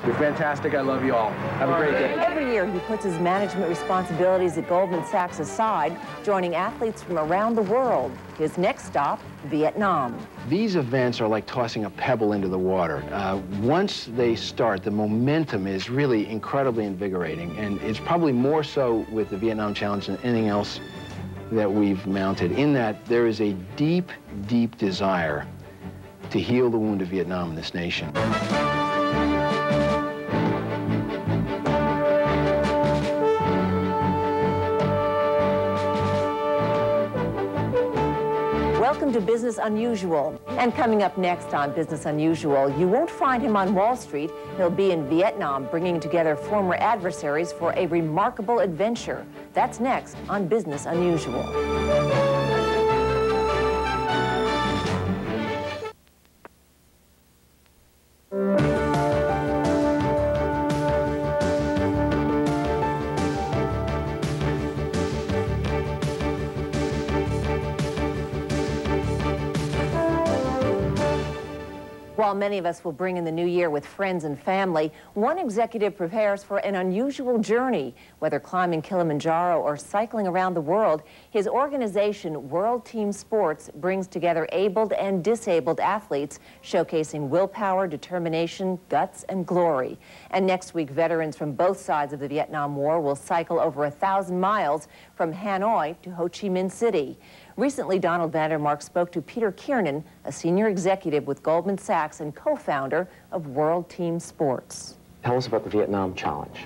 You're fantastic. I love you all. Have a great day. Every year, he puts his management responsibilities at Goldman Sachs aside, joining athletes from around the world. His next stop, Vietnam. These events are like tossing a pebble into the water. Once they start, the momentum is really incredibly invigorating, and it's probably more so with the Vietnam Challenge than anything else that we've mounted, in that there is a deep, deep desire to heal the wound of Vietnam in this nation. Welcome to Business Unusual. And coming up next on Business Unusual, you won't find him on Wall Street. He'll be in Vietnam, bringing together former adversaries for a remarkable adventure. That's next on Business Unusual. While many of us will bring in the new year with friends and family, one executive prepares for an unusual journey. Whether climbing Kilimanjaro or cycling around the world, his organization, World Team Sports, brings together abled and disabled athletes, showcasing willpower, determination, guts, and glory. And next week, veterans from both sides of the Vietnam War will cycle over 1,000 miles from Hanoi to Ho Chi Minh City. Recently, Donald Vandermark spoke to Peter Kiernan, a senior executive with Goldman Sachs and co-founder of World Team Sports. Tell us about the Vietnam Challenge.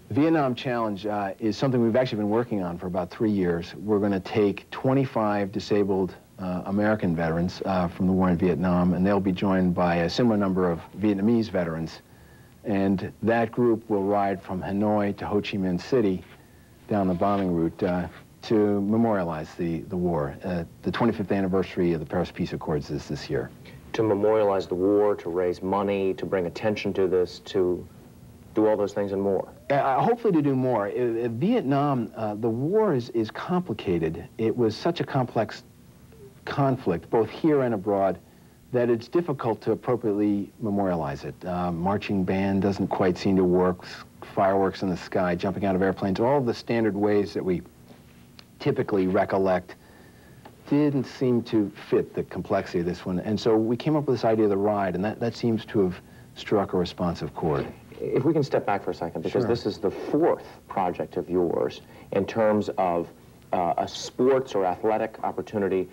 The Vietnam Challenge is something we've actually been working on for about 3 years. We're going to take 25 disabled American veterans from the war in Vietnam, and they'll be joined by a similar number of Vietnamese veterans. And that group will ride from Hanoi to Ho Chi Minh City down the bombing route to memorialize the war. The 25th anniversary of the Paris Peace Accords is this year. To memorialize the war, to raise money, to bring attention to this, to do all those things and more. Hopefully to do more. Vietnam, the war is complicated. It was such a complex conflict, both here and abroad, that it's difficult to appropriately memorialize it. Marching band doesn't quite seem to work, fireworks in the sky, jumping out of airplanes, all of the standard ways that we typically recollect didn't seem to fit the complexity of this one. And so we came up with this idea of the ride, and that seems to have struck a responsive chord. If we can step back for a second, because Sure. this is the 4th project of yours in terms of a sports or athletic opportunity,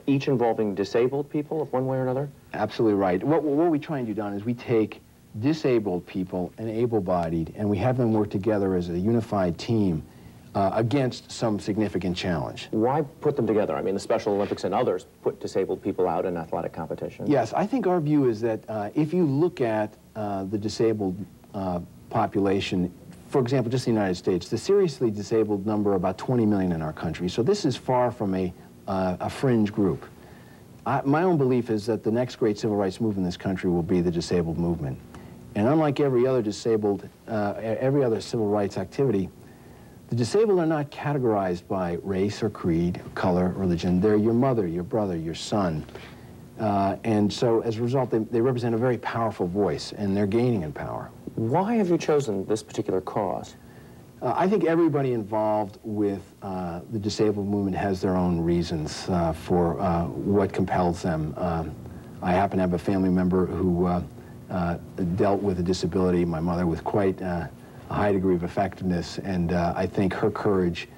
each involving disabled people of one way or another? Absolutely right. What we try and do, Don, is we take disabled people and able-bodied, and we have them work together as a unified team against some significant challenge. Why put them together? I mean, the Special Olympics and others put disabled people out in athletic competition. Yes, I think our view is that if you look at the disabled population, for example, just the United States, the seriously disabled number about 20 million in our country. So this is far from a fringe group. My own belief is that the next great civil rights movement in this country will be the disabled movement. And unlike every other civil rights activity, the disabled are not categorized by race or creed, or color, religion. They're your mother, your brother, your son. And so as a result, they represent a very powerful voice, and they're gaining in power. Why have you chosen this particular cause? I think everybody involved with the disabled movement has their own reasons for what compels them. I happen to have a family member who dealt with a disability, my mother, with quite a high degree of effectiveness, and I think her courage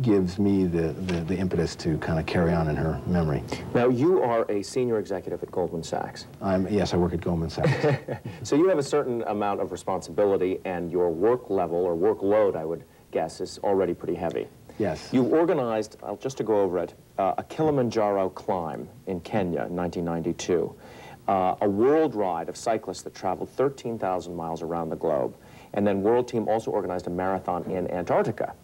gives me the impetus to kind of carry on in her memory. Now, you are a senior executive at Goldman Sachs. Yes, I work at Goldman Sachs. So you have a certain amount of responsibility, and your work level, or workload, I would guess, is already pretty heavy. Yes. You organized, just to go over it, a Kilimanjaro climb in Kenya in 1992, a world ride of cyclists that traveled 13,000 miles around the globe, and then World Team also organized a marathon in Antarctica.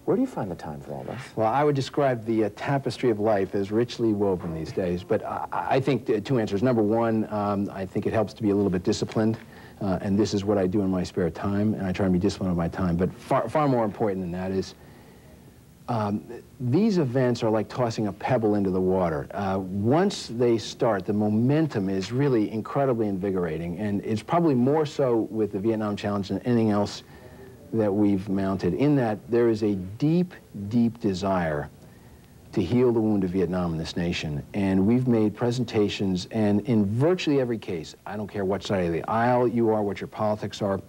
Where do you find the time for all this? Well, I would describe the tapestry of life as richly woven these days, but I think two answers. Number one, I think it helps to be a little bit disciplined, and this is what I do in my spare time, and I try and be disciplined with my time. But far more important than that is These events are like tossing a pebble into the water. Once they start, the momentum is really incredibly invigorating, and it's probably more so with the Vietnam Challenge than anything else that we've mounted, in that there is a deep, deep desire to heal the wound of Vietnam in this nation. And we've made presentations, and in virtually every case, I don't care what side of the aisle you are, what your politics are,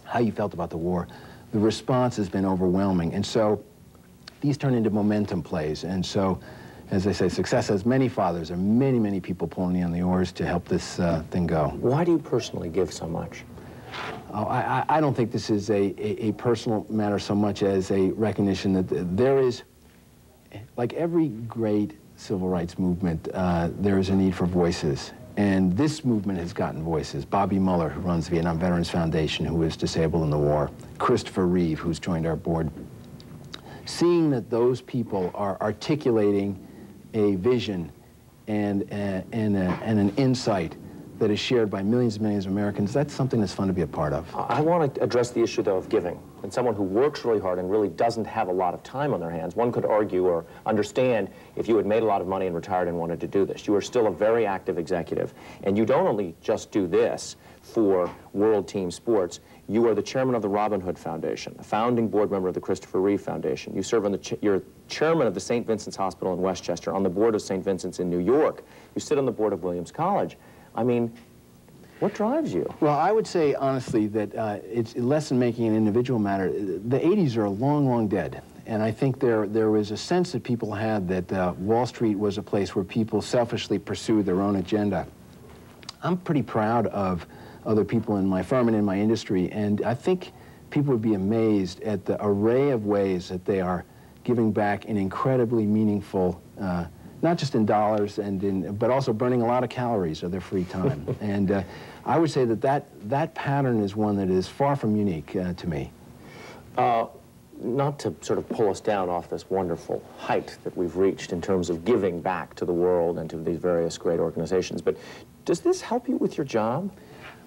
how you felt about the war, the response has been overwhelming. And so these turn into momentum plays. And so, as I say, success has many fathers. There are many, many people pulling on the oars to help this thing go. Why do you personally give so much? Oh, I don't think this is a personal matter so much as a recognition that there is, like every great civil rights movement, there is a need for voices. And this movement has gotten voices. Bobby Muller, who runs the Vietnam Veterans Foundation, who was disabled in the war. Christopher Reeve, who's joined our board. Seeing that those people are articulating a vision and an insight that is shared by millions and millions of Americans, that's something that's fun to be a part of. I want to address the issue, though, of giving. And someone who works really hard and really doesn't have a lot of time on their hands, one could argue or understand if you had made a lot of money and retired and wanted to do this. You are still a very active executive, and you don't only just do this for World Team Sports. You are the chairman of the Robin Hood Foundation, a founding board member of the Christopher Reeve Foundation. You serve on you're chairman of the St. Vincent's Hospital in Westchester, on the board of St. Vincent's in New York. You sit on the board of Williams College. I mean, what drives you? Well, I would say, honestly, that it's less than making an individual matter. The 80s are long, long dead. And I think there was a sense that people had that Wall Street was a place where people selfishly pursued their own agenda. I'm pretty proud of other people in my firm and in my industry, and I think people would be amazed at the array of ways that they are giving back in incredibly meaningful, not just in dollars, but also burning a lot of calories of their free time. And I would say that pattern is one that is far from unique to me. Not to sort of pull us down off this wonderful height that we've reached in terms of giving back to the world and to these various great organizations, but does this help you with your job?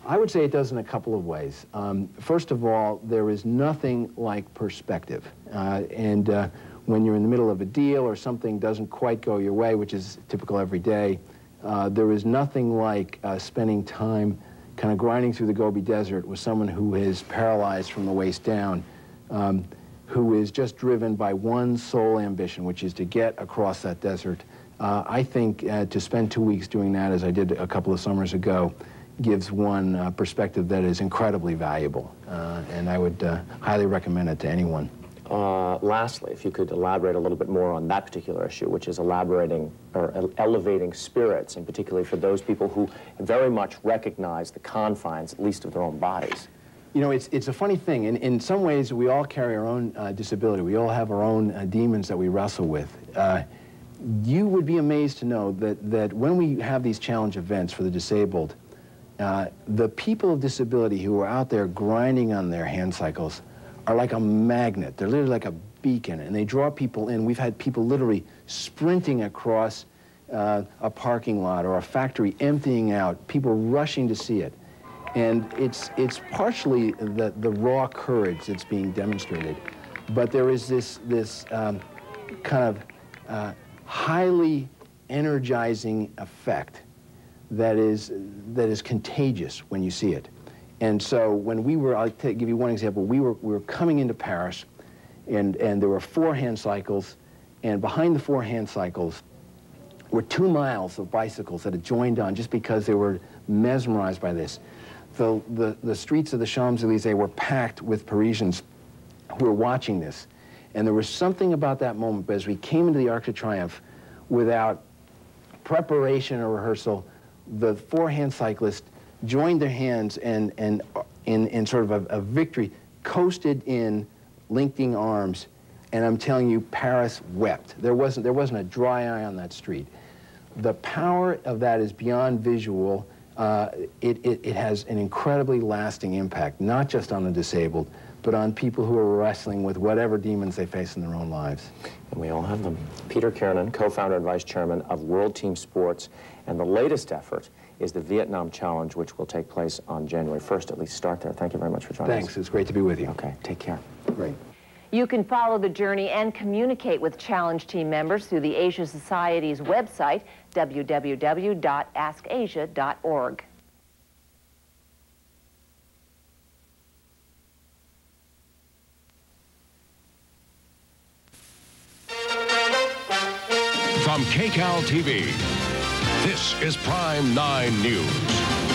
I would say it does in a couple of ways. First of all, there is nothing like perspective. When you're in the middle of a deal or something doesn't quite go your way, which is typical every day, there is nothing like spending time kind of grinding through the Gobi Desert with someone who is paralyzed from the waist down, who is just driven by one sole ambition, which is to get across that desert. I think to spend 2 weeks doing that, as I did a couple of summers ago, gives one perspective that is incredibly valuable, and I would highly recommend it to anyone. Lastly, if you could elaborate a little bit more on that particular issue, which is elaborating or elevating spirits, and particularly for those people who very much recognize the confines, at least of their own bodies. You know, it's a funny thing. In some ways, we all carry our own disability. We all have our own demons that we wrestle with. You would be amazed to know that when we have these challenge events for the disabled, the people of disability who are out there grinding on their hand cycles are like a magnet. They're literally like a beacon, and they draw people in. We've had people literally sprinting across a parking lot or a factory emptying out, people rushing to see it. And it's partially the raw courage that's being demonstrated, but there is this kind of highly energizing effect that is contagious when you see it. And so when we were, I'll give you one example, we were coming into Paris, and there were 4 hand cycles, and behind the 4 hand cycles were 2 miles of bicycles that had joined on just because they were mesmerized by this. The streets of the Champs-Élysées were packed with Parisians who were watching this. And there was something about that moment, but as we came into the Arc de Triomphe, without preparation or rehearsal, the 4 hand cyclists joined their hands and in sort of a victory, coasted in, linking arms, and I'm telling you, Paris wept. There wasn't a dry eye on that street. The power of that is beyond visual. It has an incredibly lasting impact, not just on the disabled, but on people who are wrestling with whatever demons they face in their own lives. And we all have them. Peter Kiernan, co-founder and vice chairman of World Team Sports, and the latest effort is the Vietnam Challenge, which will take place on January 1st. At least start there. Thank you very much for joining us. Thanks. It's great to be with you. Okay. Take care. Great. You can follow the journey and communicate with Challenge team members through the Asia Society's website, www.askasia.org. From KCAL TV, this is Prime 9 News.